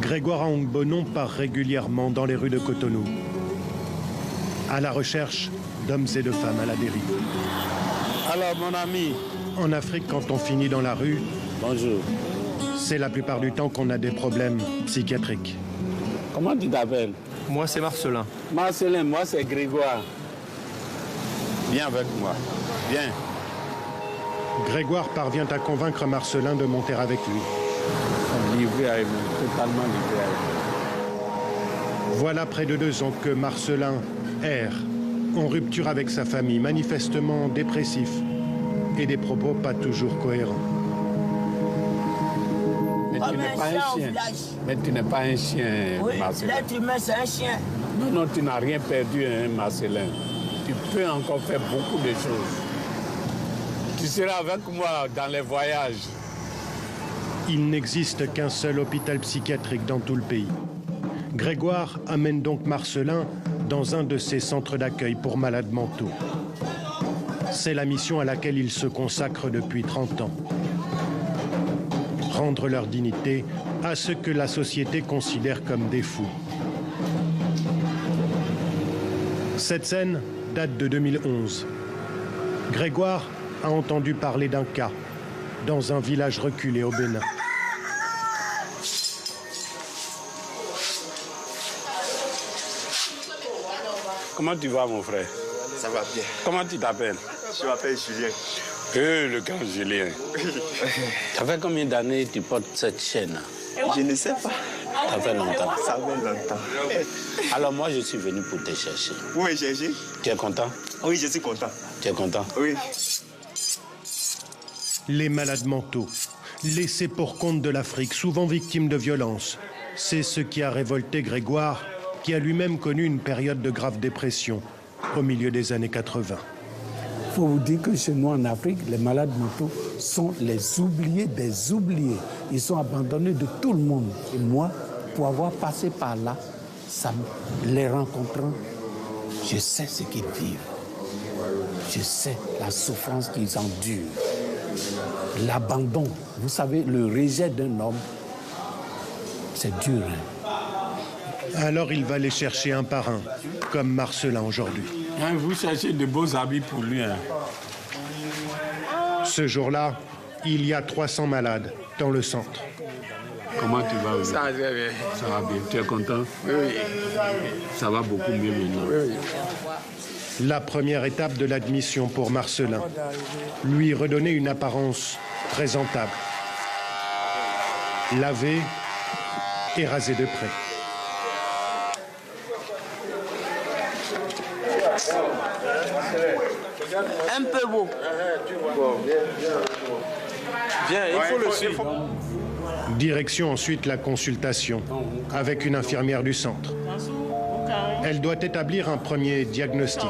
Grégoire Aongbonon part régulièrement dans les rues de Cotonou, à la recherche d'hommes et de femmes à la dérive. Alors, mon ami. En Afrique, quand on finit dans la rue, bonjour. C'est la plupart du temps qu'on a des problèmes psychiatriques. Comment tu t'appelles? Moi, c'est Marcelin. Marcelin, moi, c'est Grégoire. Viens avec moi. Viens. Grégoire parvient à convaincre Marcelin de monter avec lui. Livré avec nous, totalement livré avec nous. Voilà près de 2 ans que Marcelin erre, en rupture avec sa famille, manifestement dépressif et des propos pas toujours cohérents. Mais tu n'es pas un chien. Mais tu n'es pas un chien, oui, Marcelin. L'être humain, c'est un chien. Non, tu n'as rien perdu, hein, Marcelin. Tu peux encore faire beaucoup de choses. Tu seras avec moi dans les voyages. Il n'existe qu'un seul hôpital psychiatrique dans tout le pays. Grégoire amène donc Marcelin dans un de ces centres d'accueil pour malades mentaux. C'est la mission à laquelle il se consacre depuis 30 ans. Rendre leur dignité à ceux que la société considère comme des fous. Cette scène date de 2011. Grégoire a entendu parler d'un cas dans un village reculé au Bénin. Comment tu vas, mon frère? Ça va bien. Comment tu t'appelles? Je m'appelle Julien. Le grand Julien. Ça fait combien d'années tu portes cette chaîne? Je ne sais pas. Ça fait longtemps. Ça fait longtemps. Alors moi, je suis venu pour te chercher. Oui, chercher. Tu es content? Oui, je suis content. Tu es content? Oui. Les malades mentaux, laissés pour compte de l'Afrique, souvent victimes de violences. C'est ce qui a révolté Grégoire, qui a lui-même connu une période de grave dépression au milieu des années 80. Il faut vous dire que chez nous en Afrique, les malades mentaux sont les oubliés des oubliés. Ils sont abandonnés de tout le monde. Et moi, pour avoir passé par là, les rencontrant, je sais ce qu'ils vivent. Je sais la souffrance qu'ils endurent. L'abandon, vous savez, le rejet d'un homme, c'est dur. Hein? Alors il va les chercher un par un, comme Marcelin aujourd'hui. Hein, vous cherchez de beaux habits pour lui. Hein? Ce jour-là, il y a 300 malades dans le centre. Comment tu vas? Ça va bien. Ça va bien. Tu es content? Oui. Ça va beaucoup mieux maintenant. Oui. La première étape de l'admission pour Marcelin, lui redonner une apparence présentable. Laver et raser de près. Un peu beau. Viens, il faut le suivre. Direction ensuite la consultation avec une infirmière du centre. Elle doit établir un premier diagnostic.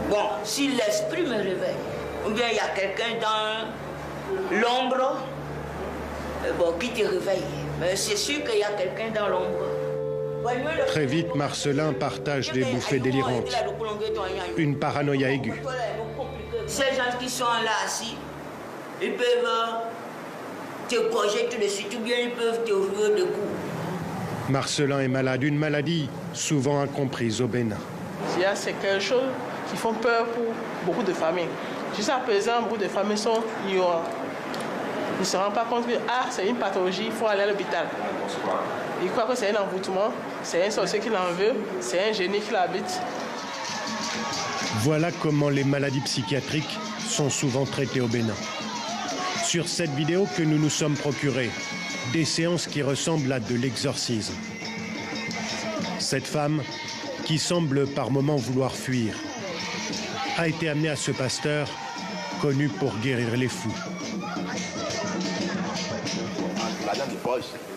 Bon, si l'esprit me réveille, ou bien il y a quelqu'un dans l'ombre, qui te réveille. Mais c'est sûr qu'il y a quelqu'un dans l'ombre. Très vite, Marcelin partage des bouffées délirantes, une paranoïa aiguë. Ces gens qui sont là assis, ils peuvent te gorger tout de suite, ou bien ils peuvent te ouvrir de coups. Marcelin est malade, une maladie souvent incomprise au Bénin. C'est quelque chose qui fait peur pour beaucoup de familles. Jusqu'à présent, beaucoup de familles sont ignorantes. Ils ne se rendent pas compte que c'est une pathologie, il faut aller à l'hôpital. Ils croient que c'est un envoûtement, c'est un sorcier qui l'en veut, c'est un génie qui l'habite. Voilà comment les maladies psychiatriques sont souvent traitées au Bénin. Sur cette vidéo que nous nous sommes procurées, des séances qui ressemblent à de l'exorcisme. Cette femme, qui semble par moments vouloir fuir, a été amenée à ce pasteur, connu pour guérir les fous.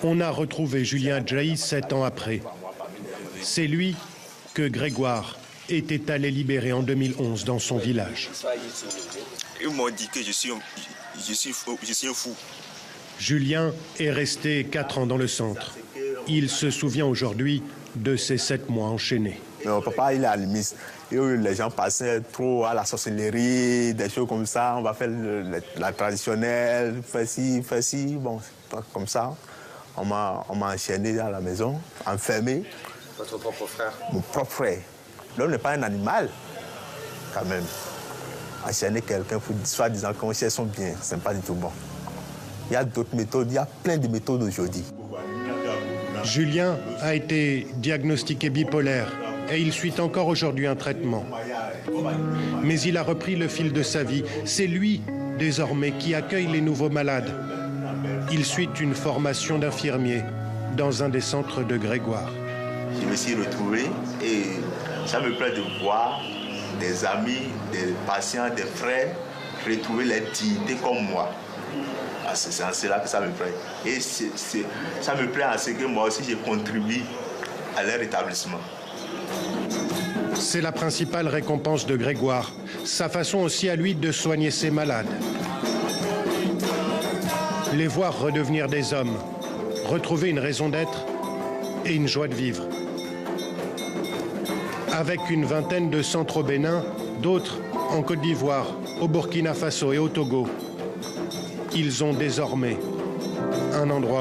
On a retrouvé Julien Adjaï 7 ans après. C'est lui que Grégoire était allé libérer en 2011 dans son village. Ils m'ont dit que je suis un fou. Julien est resté 4 ans dans le centre. Il se souvient aujourd'hui de ces 7 mois enchaînés. Mon papa, il est animiste. Et les gens passaient trop à la sorcellerie, des choses comme ça. On va faire la traditionnelle, fais ci, bon, comme ça. On m'a enchaîné à la maison, enfermé. Votre propre frère? Mon propre frère. L'homme n'est pas un animal, quand même. Enchaîner quelqu'un pour soi-disant qu'on cherche son bien, ce n'est pas du tout bon. Il y a d'autres méthodes, il y a plein de méthodes aujourd'hui. Julien a été diagnostiqué bipolaire et il suit encore aujourd'hui un traitement. Mais il a repris le fil de sa vie. C'est lui, désormais, qui accueille les nouveaux malades. Il suit une formation d'infirmier dans un des centres de Grégoire. Je me suis retrouvé et ça me plaît de voir des amis, des patients, des frères retrouver leur dignité comme moi. C'est en cela que ça me plaît. Et ça me plaît en ce que moi aussi je contribue à leur établissement. C'est la principale récompense de Grégoire, sa façon aussi à lui de soigner ses malades. Les voir redevenir des hommes, retrouver une raison d'être et une joie de vivre. Avec une vingtaine de centres au Bénin, d'autres en Côte d'Ivoire, au Burkina Faso et au Togo, ils ont désormais un endroit